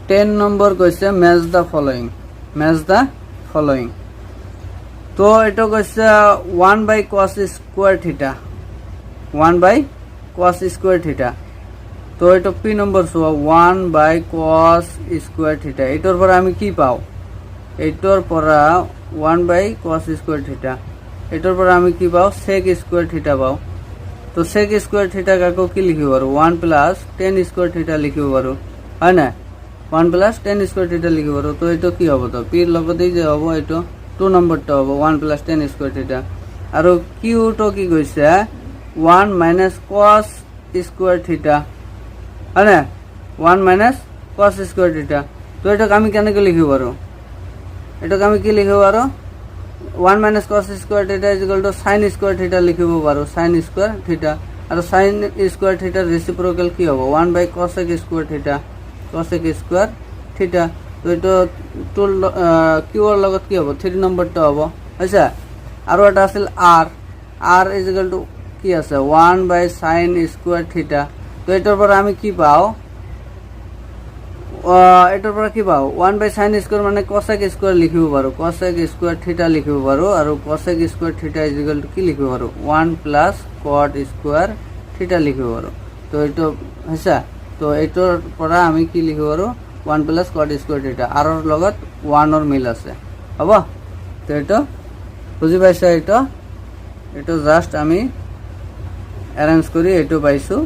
10 নম্বর কইছে match the following তো এটা কইছে 1/cos স্কয়ার থিটা 1/cos স্কয়ার থিটা তো এটা পি নম্বর 1/cos স্কয়ার থিটা এটার পর আমি কি পাও এটার পর 1/cos স্কয়ার থিটা এটার পর আমি কি পাও sec স্কয়ার থিটা পাও তো sec স্কয়ার থিটা কাকে কি লিখিব পারো 1 + tan স্কয়ার থিটা লিখিব পারো হয় না 1 + tan স্কয়ার থিটা লিখিব পারো তো এটা কি হবে তো পি এর লগতেই যে হবে এটা 2 নম্বরটা হবে 1 + tan স্কয়ার থিটা আর কিউ তো কি কইছে 1 - cos স্কয়ার থিটা হয় না 1 - cos স্কয়ার থিটা তো এটা আমি কেন কি লিখিব পারো এটা আমি কি লিখিব পারো 1 - cos স্কয়ার থিটা = sin স্কয়ার থিটা লিখিব পারো sin স্কয়ার থিটা আর sin স্কয়ার থিটার রেসিপ্রোকাল কি হবে 1/cosec স্কয়ার থিটা cosec স্কয়ার থিটা তো এটা টুল কিউ এর লগত কি হবে 3 নম্বরটা হবে আচ্ছা আর এটা আছে r কি আছে 1/sin স্কয়ার থিটা তো এটার পর আমি কি পাও এটার পর কি পাও 1/sin স্কয়ার মানে cosec স্কয়ার লিখিব পারো cosec স্কয়ার থিটা লিখিব পারো আর cosec স্কয়ার থিটা কি লিখিব পারো 1 + cot স্কয়ার থিটা লিখিব পারো তো এটা আচ্ছা তো এটার পর আমি কি লিখিব পারো 1 + cot স্কয়ার থিটা আর ওর লগত 1 এর মিল আছে হবো তো এটা বুঝি পাইছো এটা জাস্ট আমি অ্যারেঞ্জ করি এটো পাইছো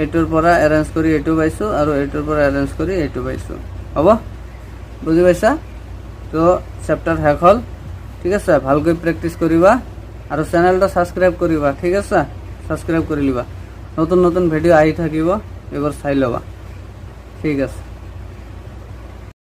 এটোর পর অ্যারেঞ্জ করি এটো পাইছো আর এটোর পর অ্যারেঞ্জ করি এটো পাইছো হবো বুঝি পাইছা তো চ্যাপ্টার শেষ হল ঠিক আছে ভালকৈ প্র্যাকটিস করিবা আর চ্যানেলটা সাবস্ক্রাইব করিবা ঠিক আছে সাবস্ক্রাইব কৰি লিবা নতুন নতুন ভিডিও আহি থাকিব এবাৰ চাই লবা ঠিক আছে।